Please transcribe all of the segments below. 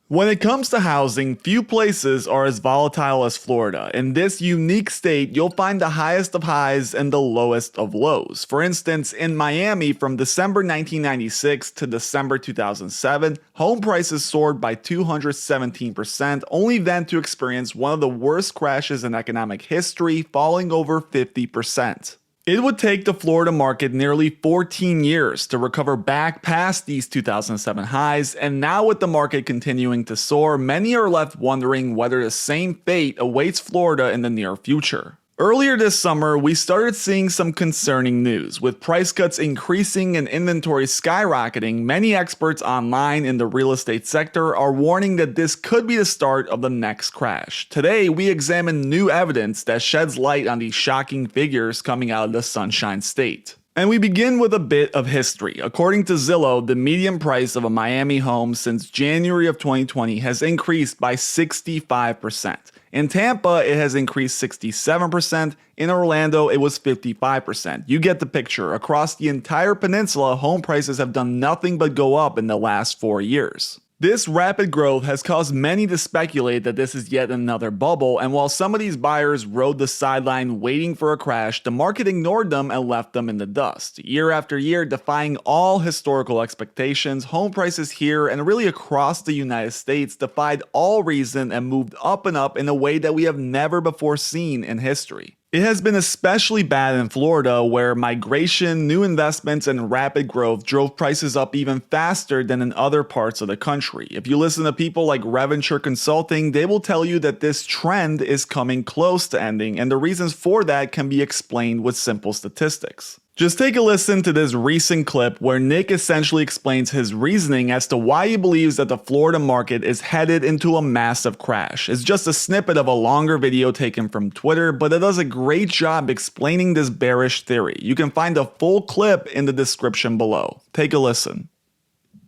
When it comes to housing, few places are as volatile as Florida. In this unique state, you'll find the highest of highs and the lowest of lows. For instance, in Miami from December 1996 to December 2007, home prices soared by 217%, only then to experience one of the worst crashes in economic history, falling over 50%. It would take the Florida market nearly 14 years to recover back past these 2007 highs, and now with the market continuing to soar, many are left wondering whether the same fate awaits Florida in the near future. Earlier this summer, we started seeing some concerning news. With price cuts increasing and inventory skyrocketing, many experts online in the real estate sector are warning that this could be the start of the next crash. Today, we examine new evidence that sheds light on these shocking figures coming out of the Sunshine State. And we begin with a bit of history. According to Zillow, the median price of a Miami home since January of 2020 has increased by 65%. In Tampa, it has increased 67%. In Orlando, it was 55%. You get the picture. Across the entire peninsula, home prices have done nothing but go up in the last 4 years. This rapid growth has caused many to speculate that this is yet another bubble, and while some of these buyers rode the sideline waiting for a crash, the market ignored them and left them in the dust. Year after year, defying all historical expectations, home prices here and really across the United States defied all reason and moved up and up in a way that we have never before seen in history. It has been especially bad in Florida, where migration, new investments, and rapid growth drove prices up even faster than in other parts of the country. If you listen to people like Reventure Consulting, they will tell you that this trend is coming close to ending, and the reasons for that can be explained with simple statistics. Just take a listen to this recent clip where Nick essentially explains his reasoning as to why he believes that the Florida market is headed into a massive crash. It's just a snippet of a longer video taken from Twitter, but it does a great job explaining this bearish theory. You can find the full clip in the description below. Take a listen.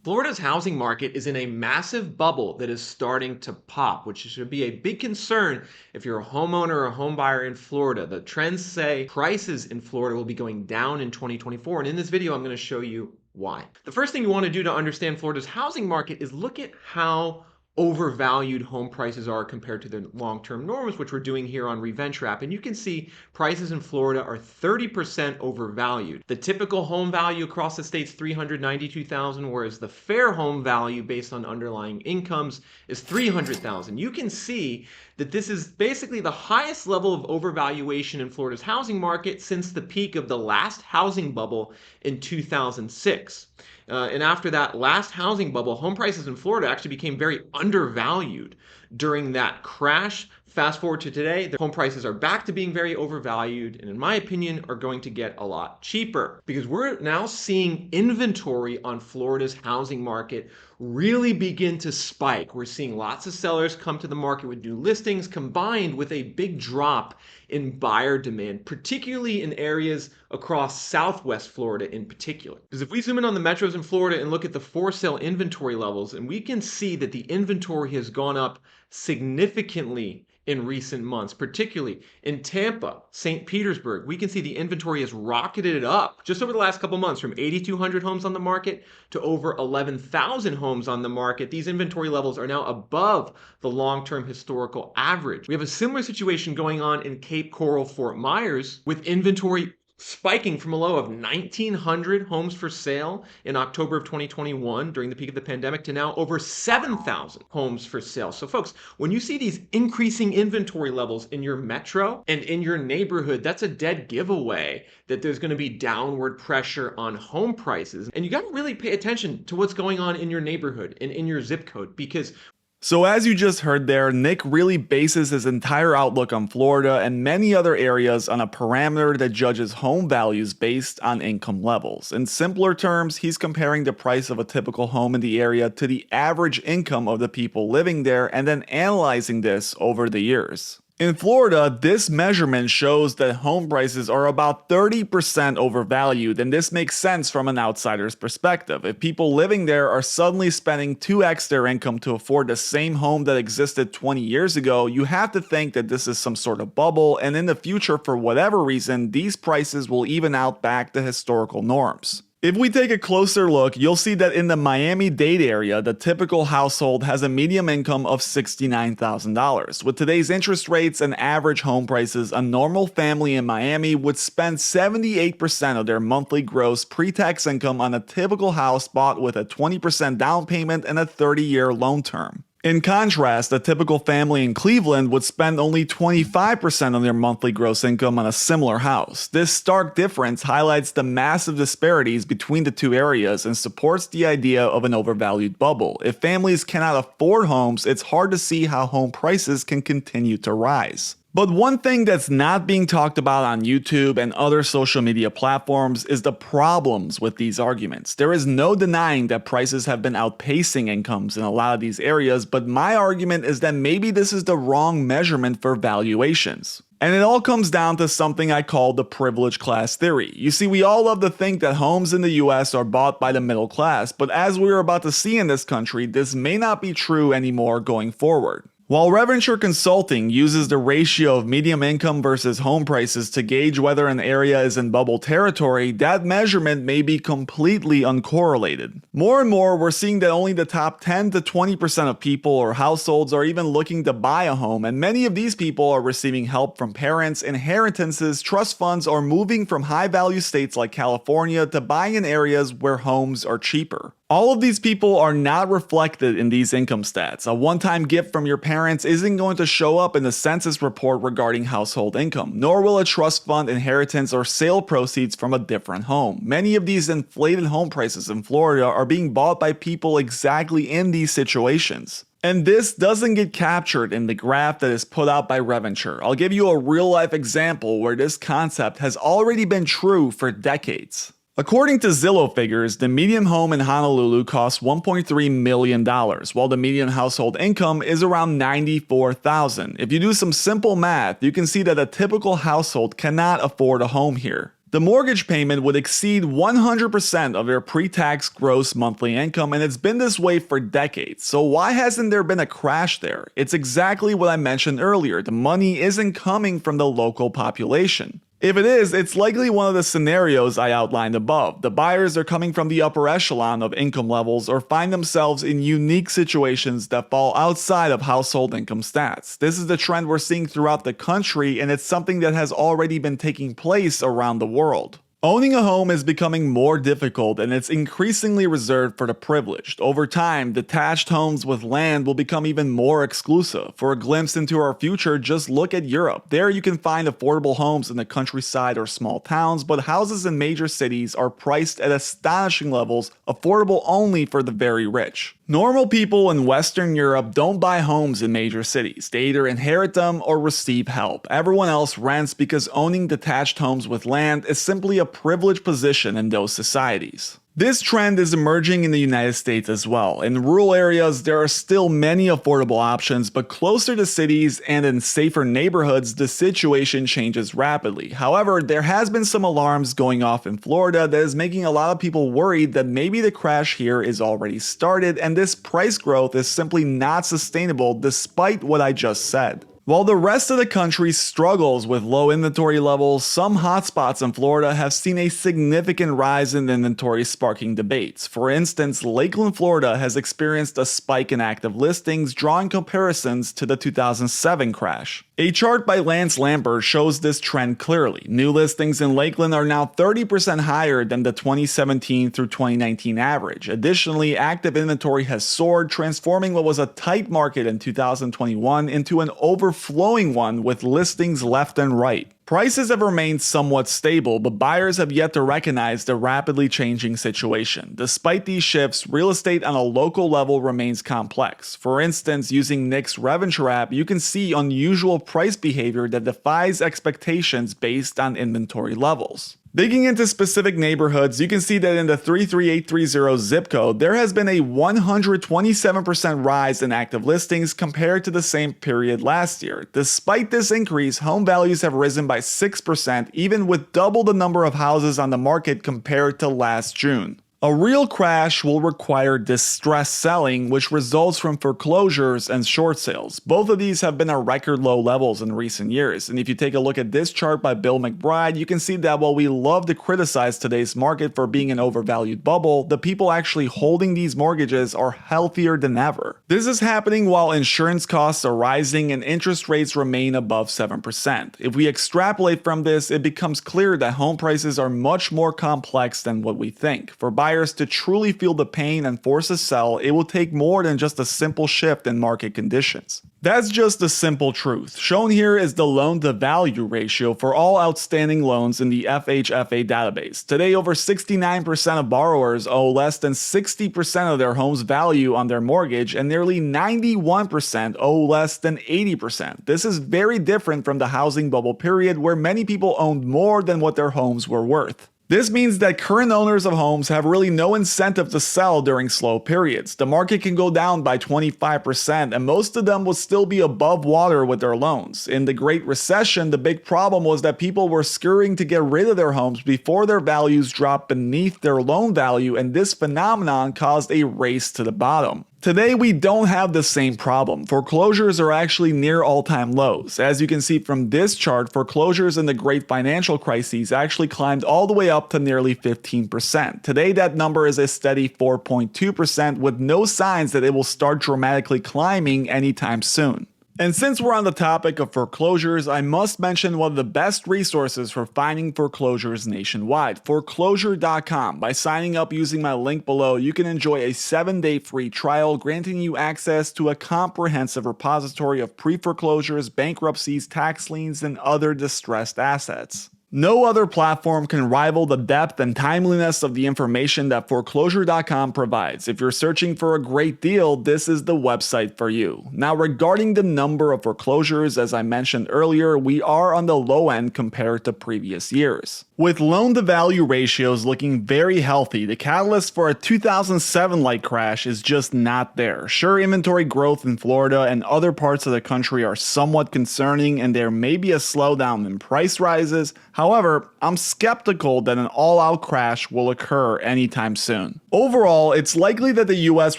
Florida's housing market is in a massive bubble that is starting to pop, which should be a big concern if you're a homeowner or a home buyer in Florida. The trends say prices in Florida will be going down in 2024, and in this video I'm going to show you why. The first thing you want to do to understand Florida's housing market is look at how overvalued home prices are compared to the long-term norms, which we're doing here on Reventure app. And you can see prices in Florida are 30% overvalued. The typical home value across the state's $392,000, whereas the fair home value based on underlying incomes is $300,000. You can see that this is basically the highest level of overvaluation in Florida's housing market since the peak of the last housing bubble in 2006. And after that last housing bubble, home prices in Florida actually became very undervalued during that crash. Fast forward to today, the home prices are back to being very overvalued, and in my opinion, are going to get a lot cheaper because we're now seeing inventory on Florida's housing market really begin to spike. We're seeing lots of sellers come to the market with new listings combined with a big drop in buyer demand, particularly in areas across Southwest Florida in particular. Because if we zoom in on the metros in Florida and look at the for sale inventory levels, and we can see that the inventory has gone up significantly in recent months, particularly in Tampa, St. Petersburg. We can see the inventory has rocketed up just over the last couple months from 8,200 homes on the market to over 11,000 homes on the market. These inventory levels are now above the long-term historical average. We have a similar situation going on in Cape Coral, Fort Myers, with inventory spiking from a low of 1,900 homes for sale in October of 2021 during the peak of the pandemic to now over 7,000 homes for sale. So folks, when you see these increasing inventory levels in your metro and in your neighborhood, that's a dead giveaway that there's going to be downward pressure on home prices. And you got to really pay attention to what's going on in your neighborhood and in your zip code, because So as you just heard there, Nick really bases his entire outlook on Florida and many other areas on a parameter that judges home values based on income levels. In simpler terms, he's comparing the price of a typical home in the area to the average income of the people living there and then analyzing this over the years. In Florida, this measurement shows that home prices are about 30% overvalued, and this makes sense from an outsider's perspective. If people living there are suddenly spending 2x their income to afford the same home that existed 20 years ago, you have to think that this is some sort of bubble, and in the future, for whatever reason, these prices will even out back the historical norms. If we take a closer look, you'll see that in the Miami-Dade area, the typical household has a median income of $69,000. With today's interest rates and average home prices, a normal family in Miami would spend 78% of their monthly gross pre-tax income on a typical house bought with a 20% down payment and a 30-year loan term. In contrast, a typical family in Cleveland would spend only 25% of their monthly gross income on a similar house. This stark difference highlights the massive disparities between the two areas and supports the idea of an overvalued bubble. If families cannot afford homes, it's hard to see how home prices can continue to rise. But one thing that's not being talked about on YouTube and other social media platforms is the problems with these arguments. There is no denying that prices have been outpacing incomes in a lot of these areas, but my argument is that maybe this is the wrong measurement for valuations. And it all comes down to something I call the privileged class theory. You see, we all love to think that homes in the US are bought by the middle class, but as we are about to see in this country, this may not be true anymore going forward. While Reventure Consulting uses the ratio of median income versus home prices to gauge whether an area is in bubble territory, that measurement may be completely uncorrelated. More and more, we're seeing that only the top 10 to 20% of people or households are even looking to buy a home, and many of these people are receiving help from parents, inheritances, trust funds, or moving from high-value states like California to buying in areas where homes are cheaper. All of these people are not reflected in these income stats. A one-time gift from your parents isn't going to show up in the census report regarding household income, nor will a trust fund, inheritance, or sale proceeds from a different home. Many of these inflated home prices in Florida are being bought by people exactly in these situations. And this doesn't get captured in the graph that is put out by Reventure. I'll give you a real-life example where this concept has already been true for decades. According to Zillow figures, the median home in Honolulu costs $1.3 million, while the median household income is around $94,000. If you do some simple math, you can see that a typical household cannot afford a home here. The mortgage payment would exceed 100% of their pre-tax gross monthly income, and it's been this way for decades. So why hasn't there been a crash there? It's exactly what I mentioned earlier. The money isn't coming from the local population. If it is, it's likely one of the scenarios I outlined above. The buyers are coming from the upper echelon of income levels or find themselves in unique situations that fall outside of household income stats. This is the trend we're seeing throughout the country, and it's something that has already been taking place around the world. Owning a home is becoming more difficult, and it's increasingly reserved for the privileged. Over time, detached homes with land will become even more exclusive. For a glimpse into our future, just look at Europe. There you can find affordable homes in the countryside or small towns, but houses in major cities are priced at astonishing levels, affordable only for the very rich. Normal people in Western Europe don't buy homes in major cities. They either inherit them or receive help. Everyone else rents because owning detached homes with land is simply a privileged position in those societies. This trend is emerging in the United States as well. In rural areas, there are still many affordable options, but closer to cities and in safer neighborhoods, the situation changes rapidly. However, there has been some alarms going off in Florida that is making a lot of people worried that maybe the crash here is already started and this price growth is simply not sustainable despite what I just said. While the rest of the country struggles with low inventory levels, some hotspots in Florida have seen a significant rise in inventory, sparking debates. For instance, Lakeland, Florida has experienced a spike in active listings, drawing comparisons to the 2007 crash. A chart by Lance Lambert shows this trend clearly. New listings in Lakeland are now 30% higher than the 2017 through 2019 average. Additionally, active inventory has soared, transforming what was a tight market in 2021 into an overflowing one with listings left and right. Prices have remained somewhat stable, but buyers have yet to recognize the rapidly changing situation. Despite these shifts, real estate on a local level remains complex. For instance, using Nick's Reventure app, you can see unusual price behavior that defies expectations based on inventory levels. Digging into specific neighborhoods, you can see that in the 33830 zip code, there has been a 127% rise in active listings compared to the same period last year. Despite this increase, home values have risen by 6%, even with double the number of houses on the market compared to last June. A real crash will require distressed selling, which results from foreclosures and short sales. Both of these have been at record low levels in recent years, and if you take a look at this chart by Bill McBride, you can see that while we love to criticize today's market for being an overvalued bubble, the people actually holding these mortgages are healthier than ever. This is happening while insurance costs are rising and interest rates remain above 7%. If we extrapolate from this, it becomes clear that home prices are much more complex than what we think. For buyers to truly feel the pain and force a sell, it will take more than just a simple shift in market conditions. That's just the simple truth. Shown here is the loan-to-value ratio for all outstanding loans in the FHFA database. Today, over 69% of borrowers owe less than 60% of their home's value on their mortgage, and nearly 91% owe less than 80%. This is very different from the housing bubble period, where many people owned more than what their homes were worth. This means that current owners of homes have really no incentive to sell during slow periods. The market can go down by 25%, and most of them will still be above water with their loans. In the Great Recession, the big problem was that people were scurrying to get rid of their homes before their values dropped beneath their loan value, and this phenomenon caused a race to the bottom. Today, we don't have the same problem. Foreclosures are actually near all-time lows. As you can see from this chart, foreclosures in the Great Financial Crisis actually climbed all the way up to nearly 15%. Today, that number is a steady 4.2% with no signs that it will start dramatically climbing anytime soon. And since we're on the topic of foreclosures, I must mention one of the best resources for finding foreclosures nationwide, foreclosure.com. By signing up using my link below, you can enjoy a 7-day free trial, granting you access to a comprehensive repository of pre-foreclosures, bankruptcies, tax liens, and other distressed assets. No other platform can rival the depth and timeliness of the information that foreclosure.com provides. If you're searching for a great deal, this is the website for you. Now, regarding the number of foreclosures, as I mentioned earlier, we are on the low end compared to previous years. With loan-to-value ratios looking very healthy, the catalyst for a 2007-like crash is just not there. Sure, inventory growth in Florida and other parts of the country are somewhat concerning, and there may be a slowdown in price rises. However, I'm skeptical that an all-out crash will occur anytime soon. Overall, it's likely that the US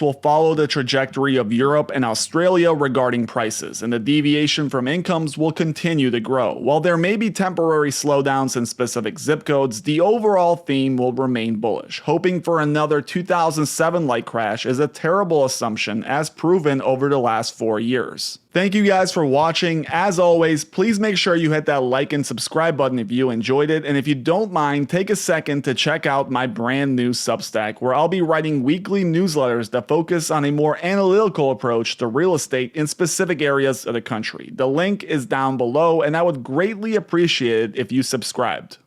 will follow the trajectory of Europe and Australia regarding prices, and the deviation from incomes will continue to grow. While there may be temporary slowdowns in specific zip codes, the overall theme will remain bullish. Hoping for another 2007-like crash is a terrible assumption, as proven over the last 4 years. Thank you guys for watching. As always, please make sure you hit that like and subscribe button if you enjoyed it, and if you don't mind, take a second to check out my brand new Substack, where I'll be writing weekly newsletters that focus on a more analytical approach to real estate in specific areas of the country. The link is down below, and I would greatly appreciate it if you subscribed.